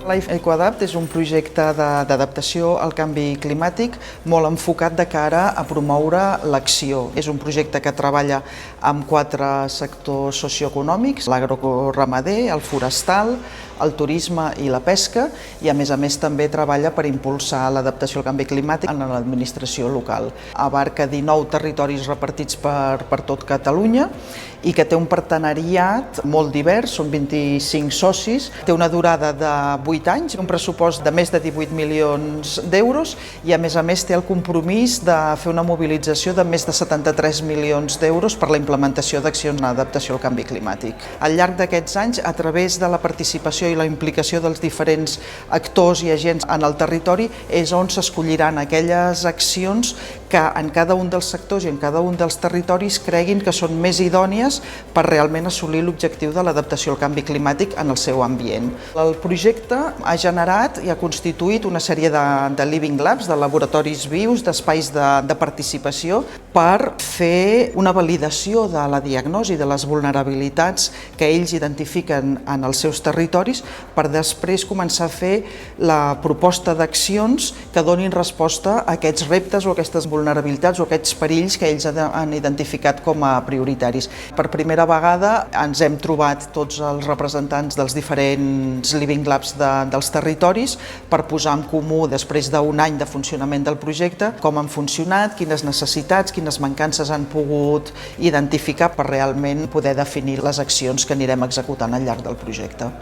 Life EcoAdapt és un projecte d'adaptació al canvi climàtic molt enfocat de cara a promoure l'acció. És un projecte que treballa amb 4 sectors socioeconòmics: l'agroramader, el forestal, el turisme i la pesca, i a més també treballa per impulsar l'adaptació al canvi climàtic en l'administració local. Abarca 19 territoris repartits per tot Catalunya i que té un partenariat molt divers, són 25 socis, té una durada de 8 anys, un pressupost de més de 18 milions d'euros i a més té el compromís de fer una mobilització de més de 73 milions d'euros per la implementació d'accions d'adaptació al canvi climàtic. Al llarg d'aquests anys, a través de la participació i la implicació dels diferents actors i agents en el territori, és on s'escolliran aquelles accions que en cada un dels sectors i en cada un dels territoris creguin que són més idònies per realment assolir l'objectiu de l'adaptació al canvi climàtic en el seu ambient. El projecte ha generat i ha constituït una sèrie de Living Labs, de laboratoris vius, d'espais de participació, per fer una validació de la diagnosi de les vulnerabilitats que ells identifiquen en els seus territoris, per després començar a fer la proposta d'accions que donin resposta a aquests reptes o aquestes vulnerabilitats o aquests perills que ells han identificat com a prioritaris. Per primera vegada ens hem trobat tots els representants dels diferents Living Labs dels territoris per posar en comú, després d'un any de funcionament del projecte, com han funcionat, quines necessitats, quines mancances han pogut identificar per realment poder definir les accions que anirem executant al llarg del projecte.